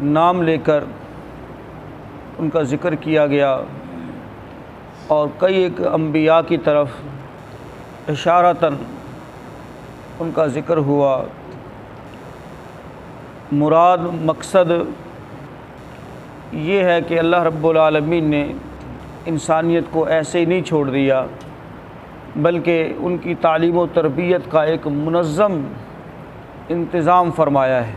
نام لے کر ان کا ذکر کیا گیا، اور کئی ایک انبیاء کی طرف اشارتاً ان کا ذکر ہوا۔ مراد مقصد یہ ہے کہ اللہ رب العالمین نے انسانیت کو ایسے ہی نہیں چھوڑ دیا، بلکہ ان کی تعلیم و تربیت کا ایک منظم انتظام فرمایا ہے۔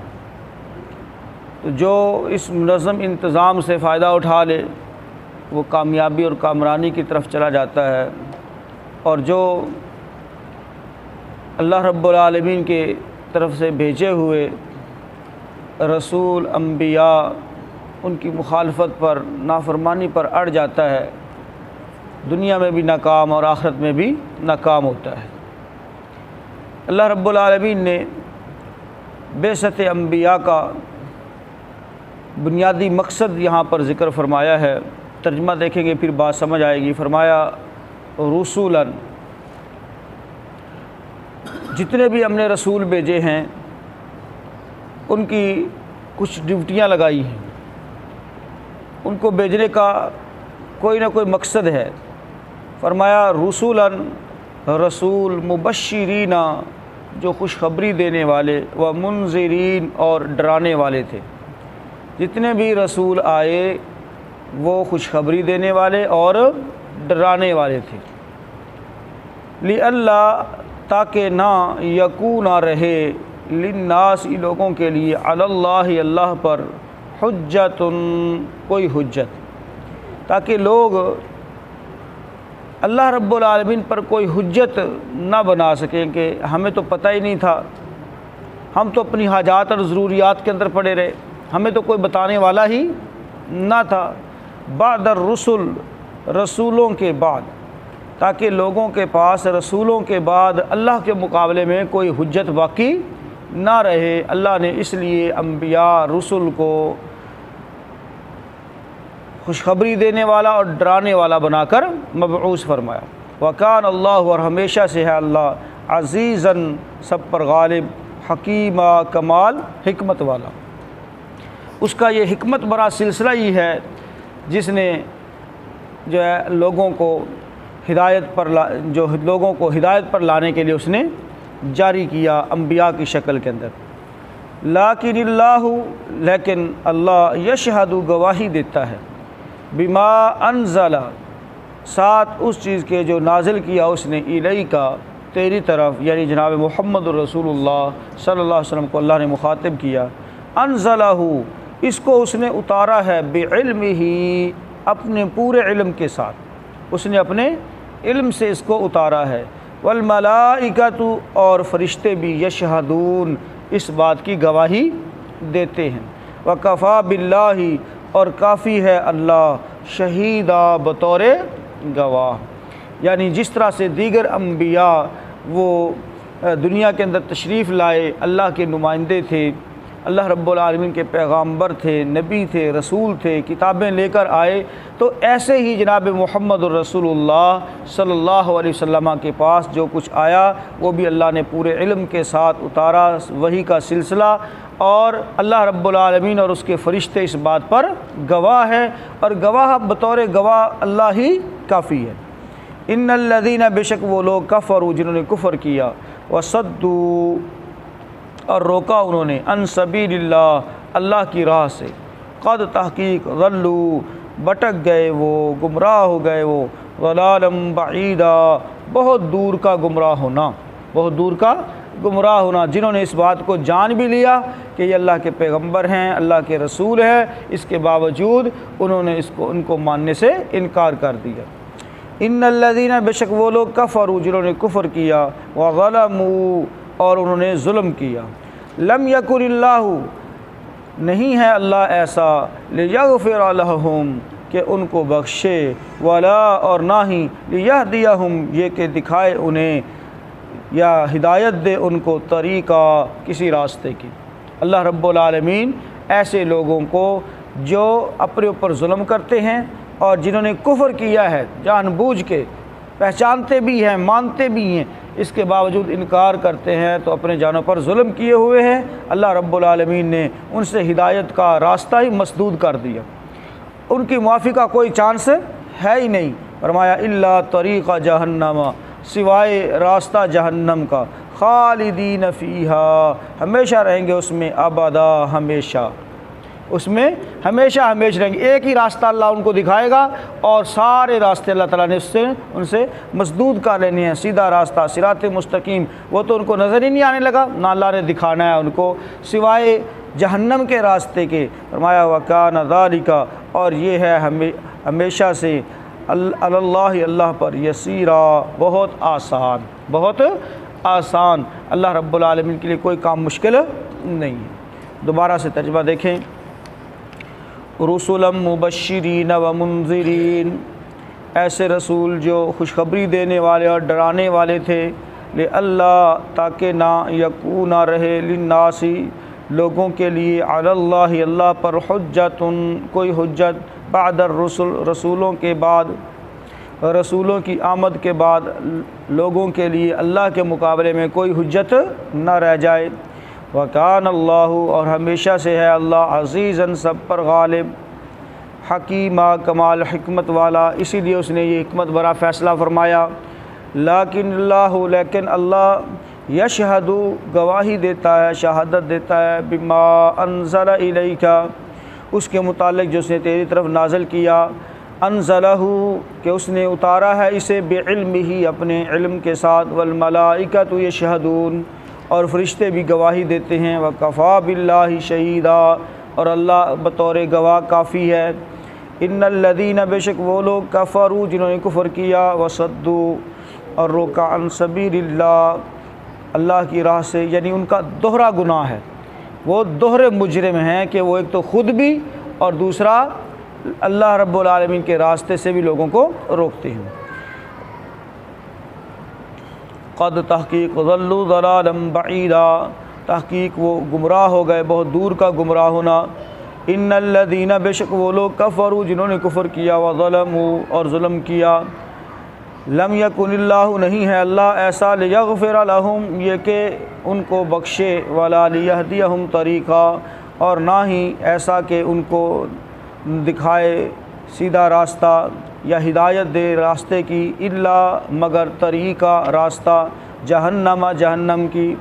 تو جو اس منظم انتظام سے فائدہ اٹھا لے وہ کامیابی اور کامرانی کی طرف چلا جاتا ہے، اور جو اللہ رب العالمین کے طرف سے بھیجے ہوئے رسول انبیاء ان کی مخالفت پر، نافرمانی پر اڑ جاتا ہے، دنیا میں بھی ناکام اور آخرت میں بھی ناکام ہوتا ہے۔ اللہ رب العالمین نے بعثت انبیاء کا بنیادی مقصد یہاں پر ذکر فرمایا ہے، ترجمہ دیکھیں گے پھر بات سمجھ آئے گی۔ فرمایا رسولاً، جتنے بھی ہم نے رسول بھیجے ہیں ان کی کچھ ڈیوٹیاں لگائی ہیں، ان کو بھیجنے کا کوئی نہ کوئی مقصد ہے۔ فرمایا رسولاً، رسول مبشرین، جو خوشخبری دینے والے، و منذرین، اور ڈرانے والے تھے۔ جتنے بھی رسول آئے وہ خوشخبری دینے والے اور ڈرانے والے تھے۔ لِأَلَّا، تاکہ نہ یکون رہے، للناس، لوگوں کے لیے، علی اللہ، اللہ پر، حجت، کوئی حجت، تاکہ لوگ اللہ رب العالمین پر کوئی حجت نہ بنا سکیں کہ ہمیں تو پتہ ہی نہیں تھا، ہم تو اپنی حاجات اور ضروریات کے اندر پڑے رہے، ہمیں تو کوئی بتانے والا ہی نہ تھا۔ بعد الرسل، رسولوں کے بعد، تاکہ لوگوں کے پاس رسولوں کے بعد اللہ کے مقابلے میں کوئی حجت باقی نہ رہے۔ اللہ نے اس لیے انبیاء، رسل کو خوشخبری دینے والا اور ڈرانے والا بنا کر مبعوث فرمایا۔ وکان اللہ، اور ہمیشہ سے ہے اللہ، عزیزاً، سب پر غالب، حکیمہ، کمال حکمت والا۔ اس کا یہ حکمت برا سلسلہ ہی ہے جس نے جو ہے لوگوں کو ہدایت پر لانے کے لیے اس نے جاری کیا انبیاء کی شکل کے اندر۔ لیکن اللہ، لیکن اللہ، یشہد، گواہی دیتا ہے، بما انزل، ساتھ اس چیز کے جو نازل کیا اس نے، الیک، تیری طرف، یعنی جناب محمد رسول اللہ صلی اللہ علیہ وسلم کو اللہ نے مخاطب کیا۔ انزلہ، اس کو اس نے اتارا ہے، بعلمہ، اپنے پورے علم کے ساتھ، اس نے اپنے علم سے اس کو اتارا ہے۔ والملائکۃ، اور فرشتے بھی، یشہدون، اس بات کی گواہی دیتے ہیں۔ وکفیٰ باللہ، اور کافی ہے اللہ، شہیدہ، بطور گواہ۔ یعنی جس طرح سے دیگر انبیاء وہ دنیا کے اندر تشریف لائے، اللہ کے نمائندے تھے، اللہ رب العالمین کے پیغامبر تھے، نبی تھے، رسول تھے، کتابیں لے کر آئے، تو ایسے ہی جناب محمد الرسول اللہ صلی اللہ علیہ وسلم کے پاس جو کچھ آیا وہ بھی اللہ نے پورے علم کے ساتھ اتارا، وحی کا سلسلہ، اور اللہ رب العالمین اور اس کے فرشتے اس بات پر گواہ ہے، اور گواہ بطور گواہ اللہ ہی کافی ہے۔ ان الذین، بے شک وہ لوگ، کفروا، جنہوں نے کفر کیا، وصدوا، اور روکا انہوں نے، عن سبیل اللہ، اللہ کی راہ سے، قد، تحقیق، ضلوا، بھٹک گئے وہ، گمراہ ہو گئے وہ، ضلالا بعیدا، بہت دور کا گمراہ ہونا، بہت دور کا گمراہ ہونا۔ جنہوں نے اس بات کو جان بھی لیا کہ یہ اللہ کے پیغمبر ہیں، اللہ کے رسول ہیں، اس کے باوجود انہوں نے ان کو ماننے سے انکار کر دیا۔ ان الذین، بے شک وہ لوگ، کفروا، جنہوں نے کفر کیا، وظلموا، اور انہوں نے ظلم کیا۔ لم یکن اللہ، نہیں ہے اللہ ایسا، لیغفر لہم، کہ ان کو بخشے، ولا، اور نہ ہی، لیہدیہم، یہ کہ دکھائے انہیں یا ہدایت دے ان کو، طریقہ، کسی راستے کی۔ اللہ رب العالمین ایسے لوگوں کو جو اپنے اوپر ظلم کرتے ہیں اور جنہوں نے کفر کیا ہے جان بوجھ کے، پہچانتے بھی ہیں، مانتے بھی ہیں، اس کے باوجود انکار کرتے ہیں تو اپنے جانوں پر ظلم کیے ہوئے ہیں۔ اللہ رب العالمین نے ان سے ہدایت کا راستہ ہی مسدود کر دیا، ان کی معافی کا کوئی چانس ہے ہی نہیں۔ فرمایا الا طریق جہنم، سوائے راستہ جہنم کا، خالدین فیہا، ہمیشہ رہیں گے اس میں، ابدا، ہمیشہ اس میں ہمیشہ رہیں گے۔ ایک ہی راستہ اللہ ان کو دکھائے گا اور سارے راستے اللہ تعالیٰ نے ان سے مسدود کر لینے ہیں۔ سیدھا راستہ صراط مستقیم وہ تو ان کو نظر ہی نہیں آنے لگا، نہ اللہ نے دکھانا ہے ان کو سوائے جہنم کے راستے کے۔ فرمایا وکان ذالک، اور یہ ہے ہمیشہ سے اللہ پر یسیرا، بہت آسان، بہت آسان۔ اللہ رب العالمین کے لیے کوئی کام مشکل نہیں ہے۔ دوبارہ سے ترجمہ دیکھیں، رسلا مبشرین و منذرین، ایسے رسول جو خوشخبری دینے والے اور ڈرانے والے تھے، اللہ تاکہ نہ یکونا رہے للناس لوگوں کے لیے، علی اللہ اللہ پر، حجت کوئی حجت، بعد الرسل رسولوں کے بعد، رسولوں کی آمد کے بعد لوگوں کے لیے اللہ کے مقابلے میں کوئی حجت نہ رہ جائے۔ وکان اللہ، اور ہمیشہ سے ہے اللہ، عزیزاً سب پر غالب، حکیمہ کمال حکمت والا، اسی لیے اس نے یہ حکمت برا فیصلہ فرمایا۔ لیکن اللہ یشہد، گواہی دیتا ہے، شہادت دیتا ہے، بما انزل الیک، اس کے متعلق جو اس نے تیری طرف نازل کیا، انزلہ کہ اس نے اتارا ہے اسے، بعلمہ اپنے علم کے ساتھ، والملائکۃ یشہدون، اور فرشتے بھی گواہی دیتے ہیں، وکفیٰ باللہ شہیدا، اور اللہ بطور گواہ کافی ہے۔ ان الذین، بے شک وہ لوگ، کفروا جنہوں نے کفر کیا، وصدوا اور روکا، عن سبیل اللہ اللہ کی راہ سے، یعنی ان کا دوہرا گناہ ہے، وہ دوہرے مجرم ہیں کہ وہ ایک تو خود بھی اور دوسرا اللہ رب العالمین کے راستے سے بھی لوگوں کو روکتے ہیں۔ قد تحقیق ضلوا ضلالا بعیدا، تحقیق وہ گمراہ ہو گئے، بہت دور کا گمراہ ہونا۔ ان الذین، بے شک وہ لوگ، کفروا جنہوں نے کفر کیا، وظلموا اور ظلم کیا، لم یکن اللہ نہیں ہے اللہ ایسا، لیغفر لہم یہ کہ ان کو بخشے، ولا لیہدیہم طریقا اور نہ ہی ایسا کہ ان کو دکھائے سیدھا راستہ یا ہدایت دے راستے کی، الا مگر طریقہ راستہ، جہنم کی،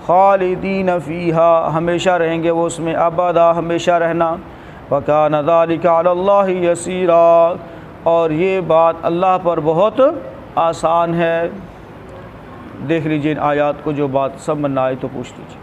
خالدین فیہا ہمیشہ رہیں گے وہ اس میں، ابدا ہمیشہ رہنا۔ وکان ذلک علی اللہ یسیرا، اور یہ بات اللہ پر بہت آسان ہے۔ دیکھ لیجیے ان آیات کو، جو بات سمجھ نہ آئے تو پوچھ لیجیے۔